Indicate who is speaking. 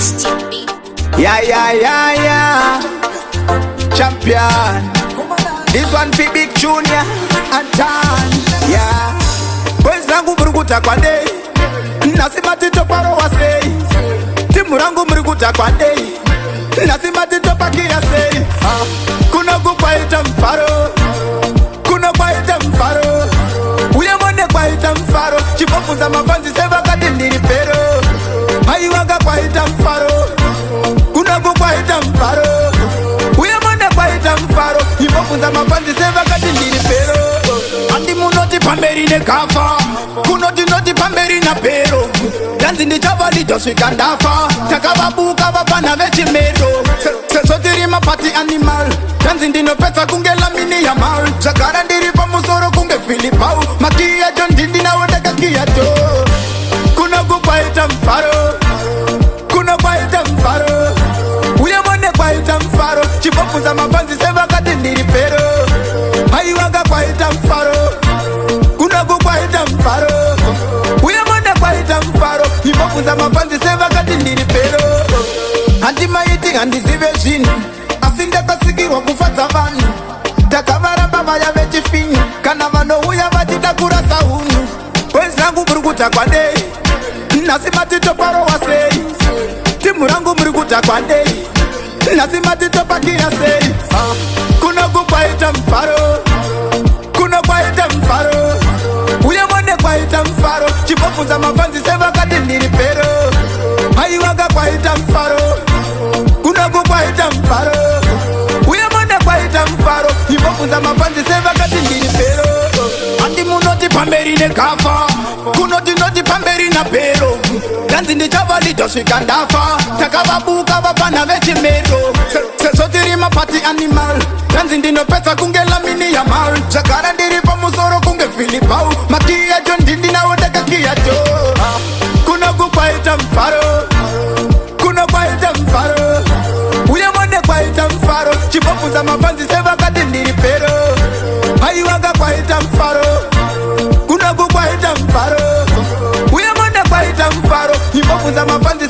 Speaker 1: Nash T.
Speaker 2: Yeah. Champion. This one for Big Junior and Tan. Yeah. Boys zangu mruguta kwa day. Nasima tito paro wase. Timu rangu mruguta kwa day. Nasima tito pakia say. Kuna kwaita Mufaro. Kuna kwaita Mufaro. Uye mwone kwaita Mufaro. Chipofu za mafanzi seva kati nilipero. Haiwaga kwaita Mufaro. Kuna kwaita Mufaro. Uye mwone kwaita Mufaro. Chipofu za mafanzi seva kati nilipero. Andi munoti pamberi ne kafa. Kunoti noti pamberi na pero. Danzi ndi chavali joswika ndafa. Takababuka wapana vechi medo. Sesotiri mapati animal. Danzi ndino pesa kungela mini ya mal. Zakara ndiri pa musoro kunge filipau. Makia John dindi na wadaka kia to. Kuna kwaita Mufaro. Kuna kwaita Mufaro. Uye mwone kwaita Mufaro. Chipofu za mafanzi seva kati ndiri pero. Haiwaga kwaita Mufaro. Kuna kwaita Mufaro. Uye mwone kwaita Mufaro. Chipofu za mafanzi seva kati ndiri pero. Anti maiti andizive zinu. Asinda kasikirwa kufata vanu. Takavara baba ya vechi finyu. Kana vano uya vatita kurasa hunu. Wezangu mruguta kwa day. Nasima tito paro wase. Timu rangu mruguta kwa day. Nasima tito pakia say. Kuna kwaita Mufaro. Kuna kwaita Mufaro. Uye mwone kwaita Mufaro. Chipofu za mafanzi seva kati nilipero. Haiwaga kwaita Mufaro. Kuna kwaita Mufaro. Uye mwone kwaita Mufaro. Chipofu za mafanzi seva kati nilipero. Andi munoti pamberi ne kafa. Kunoti noti pamberi na pero. Danzi ndi chavali joswika ndafa. Takababuka wapana vechi medo. Sesotiri mapati animal. Danzi ndino pesa kungela mini ya mal. Zakara ndiri pa musoro kunge filipau. Makia John dindi na wadaka kia to. Kuna kwaita Mufaro. Kuna kwaita Mufaro. Uye mwone kwaita Mufaro. Chipofu za mafanzi seva kati nilipero. Haiwaga kwaita Mufaro. Kuna kwaita Mufaro. Uye mwone kwaita Mufaro. Chipofu za mafanzi